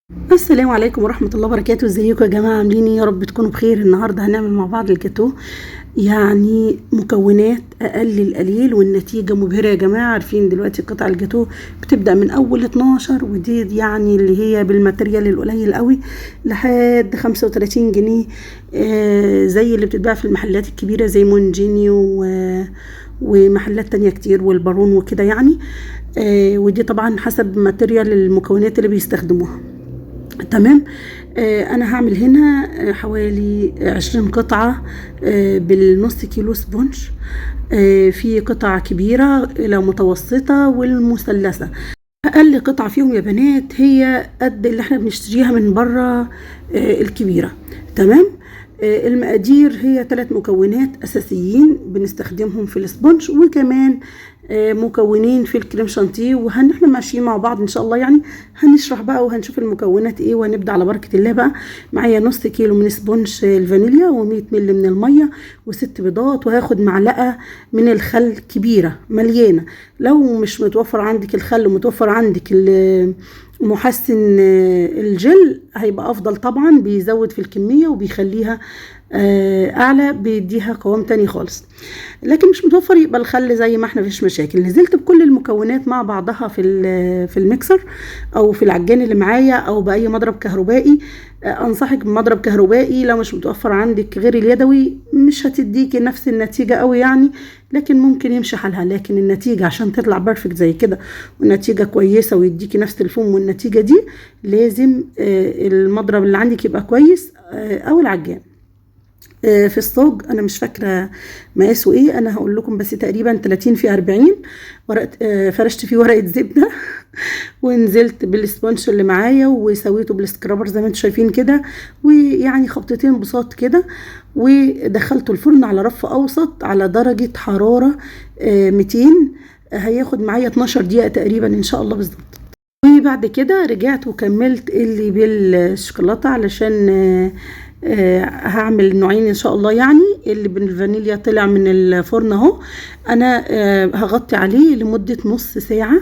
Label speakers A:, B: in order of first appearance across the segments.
A: السلام عليكم ورحمة الله وبركاته. ازيكم يا جماعة؟ عاملين ايه؟ يا رب تكونوا بخير. النهاردة هنعمل مع بعض الجاتوه، يعني مكونات اقل القليل والنتيجة مبهرة يا جماعة. عارفين دلوقتي قطع الجاتوه بتبدأ من اول 12، ودي يعني اللي هي بالماتريال القليل قوي لحد 35 جنيه، زي اللي بتتباع في المحلات الكبيرة زي مونجينيو ومحلات تانية كتير والبارون وكده يعني. ودي طبعا حسب ماتريال المكونات اللي بيستخدموها. تمام. انا هعمل هنا حوالي 20 قطعة بالنص كيلو سبونج. في قطع كبيرة لو متوسطة والمثلثة. اقل قطعة فيهم يا بنات هي قد اللي احنا بنشتريها من بره، الكبيرة. تمام. المقادير هي 3 مكونات اساسيين بنستخدمهم في السبونج، وكمان مكونين في الكريم شانتيه، احنا ماشيين مع بعض ان شاء الله يعني. هنشرح بقى وهنشوف المكونات ايه، وهنبدا على بركه الله بقى. معايا نص كيلو من سبونج الفانيليا، و100 مل من الميه، و6 بيضات، وهاخد معلقه من الخل كبيره مليانه. لو مش متوفر عندك الخل ومتوفر عندك محسن الجل هيبقى افضل طبعا، بيزود في الكميه وبيخليها اعلى، بيديها قوام تاني خالص. لكن مش متوفر يبقى الخل زي ما احنا، مفيش مشاكل. نزلت بكل المكونات مع بعضها في الميكسر او في العجان اللي معايا او باي مضرب كهربائي. انصحك بمضرب كهربائي. لو مش متوفر عندك غير اليدوي مش هتديكي نفس النتيجه قوي يعني، لكن ممكن يمشي حالها. لكن النتيجه عشان تطلع بيرفكت زي كده والنتيجه كويسه ويديكي نفس الفوم والنتيجه دي، لازم المضرب اللي عندك يبقى كويس، او العجان. في الصاج انا مش فاكره مقاسه ايه، انا هقول لكم بس تقريبا 30 في 40 ورقه. فرشت فيه ورقه زبده ونزلت بالسبونج اللي معايا وسويته بالسكرابر زي ما انتم شايفين كده، ويعني خبطتين بساط كده، ودخلته الفرن على رف اوسط على درجه حراره 200. هياخد معايا 12 دقيقه تقريبا ان شاء الله بالظبط. وبعد كده رجعت وكملت اللي بالشوكولاته علشان هعمل نوعين ان شاء الله يعني. اللي بالفانيليا طلع من الفرن اهو، انا هغطي عليه لمدة نص ساعة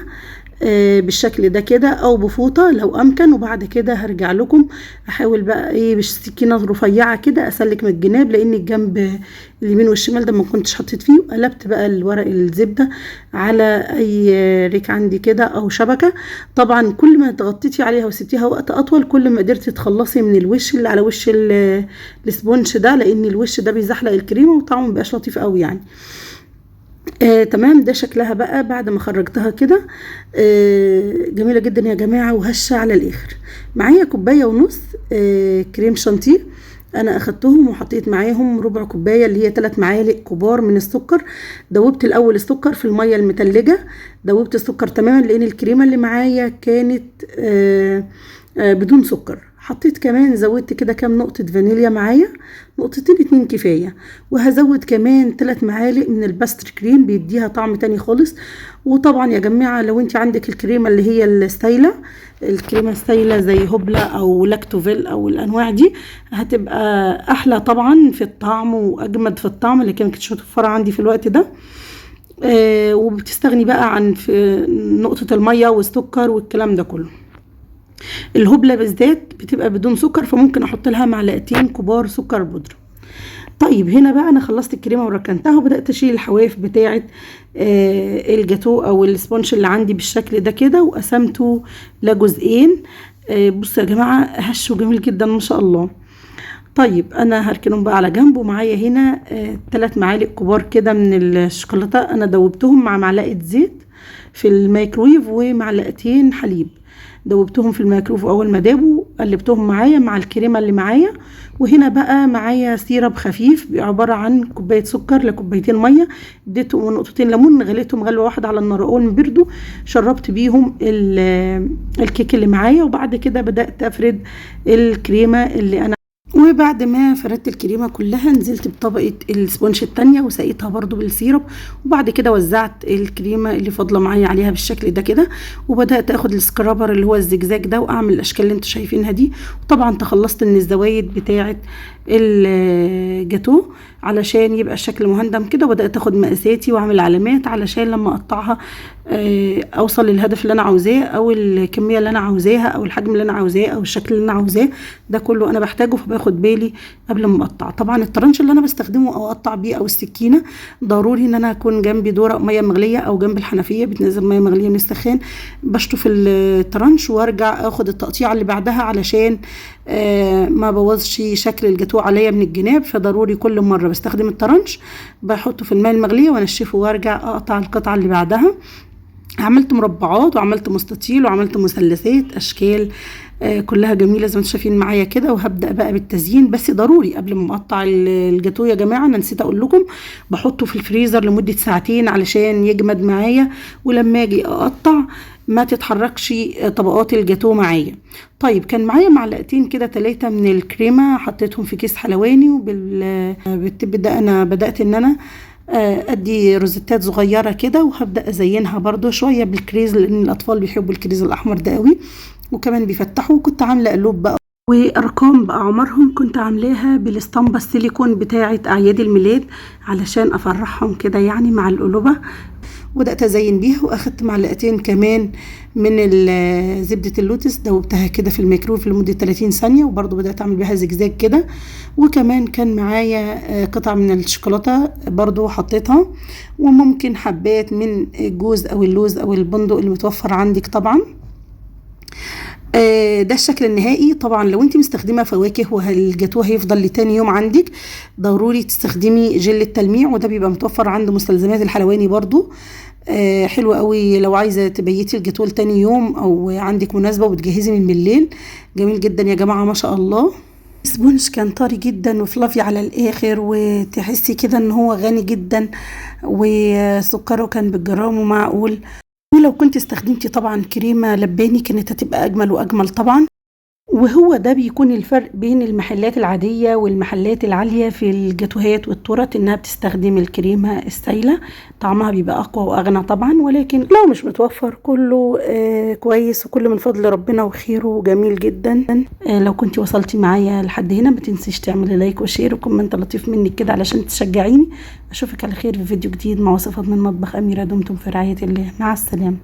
A: بالشكل ده كده، او بفوطة لو امكن. وبعد كده هرجع لكم احاول بقى ايه بالسكينة رفيعة كده اسلك من الجناب، لان الجنب اليمين والشمال ده ما كنتش حطيت فيه. وقلبت بقى الورق الزبدة على اي ريك عندي كده او شبكة. طبعا كل ما تغطيتي عليها وسبتيها وقت اطول كل ما قدرتي تخلصي من الوش اللي على وش السبونج ده، لان الوش ده بيزحلق الكريمة وطعمه مبقاش لطيف قوي يعني. تمام. ده شكلها بقى بعد ما خرجتها كده. جميلة جدا يا جماعة وهشة على الاخر. معايا كوباية ونص كريم شانتيه. انا اخدتهم وحطيت معاهم ربع كوباية اللي هي 3 معالق كبار من السكر. دوبت الاول السكر في المية المتلجة، دوبت السكر تماما لان الكريمة اللي معايا كانت بدون سكر. حطيت كمان زودت كده كام نقطة فانيليا معايا، نقطتين 2 كفاية. وهزود كمان 3 معالق من الباستر كريم بيديها طعم تاني خالص. وطبعا يا جماعة لو انت عندك الكريمة اللي هي السايلة، الكريمة السايلة زي هوبلا او لاكتوفيل او الانواع دي، هتبقى احلى طبعا في الطعم واجمد في الطعم، اللي كانت متوفرة عندي في الوقت ده. وبتستغني بقى عن في نقطة المية والسكر والكلام ده كله. الهبلة بالذات بتبقى بدون سكر، فممكن احط لها معلقتين كبار سكر بودرة. طيب هنا بقى انا خلصت الكريمه وركنتها وبدات اشيل الحواف بتاعه الجاتو او السبونج اللي عندي بالشكل ده كده، وقسمته لجزئين. بصوا يا جماعه هشه جميل جدا ما شاء الله. طيب انا هركنهم بقى على جنب. ومعايا هنا 3 معالق كبار كده من الشوكولاته، انا دوبتهم مع معلقه زيت في الميكرويف ومعلقتين حليب. دوبتهم في الميكرويف اول ما دابوا قلبتهم معايا مع الكريمه اللي معايا. وهنا بقى معايا سيرب خفيف عباره عن كوبايه سكر لكوبايتين ميه، اديتهم نقطتين ليمون، غليتهم غلوه واحده على النار اول ما بردوا، شربت بيهم الكيك اللي معايا. وبعد كده بدات افرد الكريمه اللي انا، وبعد ما فردت الكريمه كلها نزلت بطبقه السبونج التانية وسقيتها برضو بالسيرب. وبعد كده وزعت الكريمه اللي فاضله معايا عليها بالشكل ده كده، وبدات اخد السكرابر اللي هو الزجزاج ده واعمل الاشكال اللي انتوا شايفينها دي. وطبعا تخلصت من الزوايد بتاعه الجاتو علشان يبقى الشكل مهندم كده. وبدأت اخد مقاساتي واعمل علامات علشان لما اقطعها اوصل للهدف اللي انا عاوزاه، او الكميه اللي انا عاوزاها، او الحجم اللي انا عاوزاه، او الشكل اللي انا عاوزاه. ده كله انا بحتاجه، فباخد بالي قبل ما اقطع. طبعا الطرنش اللي انا بستخدمه او اقطع بيه او السكينه، ضروري ان انا اكون جنبي دوره ميه مغليه، او جنب الحنفيه بتنزل ميه مغليه من السخان. بشطف الطرنش وارجع اخد التقطيعه اللي بعدها علشان ما بوظش شكل الجاتوه عليا من الجناب. فضروري كل مره بستخدم الطرنش بحطه في الماء المغليه وانشفه، وارجع اقطع القطعه اللي بعدها. عملت مربعات وعملت مستطيل وعملت مثلثات، اشكال كلها جميله زي ما انتم شايفين معايا كده. وهبدا بقى بالتزيين. بس ضروري قبل ما اقطع الجاتوه يا جماعه، انا نسيت اقول لكم، بحطه في الفريزر لمده ساعتين علشان يجمد معايا، ولما اجي اقطع ما تتحركش طبقات الجاتوه معايا. طيب كان معايا معلقتين كده 3 من الكريمه، حطيتهم في كيس حلواني. وبالتب ده انا بدات ان انا ادي روزيتات صغيره كده، وهبدا ازينها برضو شويه بالكريز، لان الاطفال بيحبوا الكريز الاحمر ده قوي، وكمان بيفتحوا. كنت عامله قلوب بقى وارقام باعمارهم، كنت عاملاها بالاسطمبه السيليكون بتاعه اعياد الميلاد علشان افرحهم كده يعني مع القلوبه. وبدات ازين بيها، واخدت معلقتين كمان من زبده اللوتس، دوبتها كده في الميكرويف لمده 30 ثانيه، وبرضو بدات اعمل بيها زجزاج كده. وكمان كان معايا قطع من الشوكولاته برضو حطيتها، وممكن حبات من الجوز او اللوز او البندق اللي متوفر عندك طبعا. ده الشكل النهائي. طبعا لو انت مستخدمه فواكه والجاتوه هيفضل لتاني يوم عندك، ضروري تستخدمي جل التلميع، وده بيبقى متوفر عند مستلزمات الحلواني برضو. حلو قوي لو عايزه تبيتي الجاتوه لتاني يوم، او عندك مناسبه وبتجهزي من بالليل. جميل جدا يا جماعه ما شاء الله. السبونج كان طري جدا وفلافي على الاخر، وتحسي كده ان هو غني جدا، وسكره كان بالجرام ومعقول. ولو كنت استخدمتي طبعا كريمه لباني كانت هتبقى اجمل واجمل طبعا. وهو ده بيكون الفرق بين المحلات العادية والمحلات العالية في الجاتوهات والتورت، انها بتستخدم الكريمة السايلة، طعمها بيبقى اقوى واغنى طبعا. ولكن لو مش متوفر كله كويس، وكله من فضل ربنا وخيره جميل جدا. لو كنت وصلتي معايا لحد هنا ما تنسيش تعملي لايك وشير وكومنت لطيف منك كده علشان تشجعيني. اشوفك على خير في فيديو جديد مع وصفات من مطبخ أميرة. دمتم في رعاية الله، مع السلامة.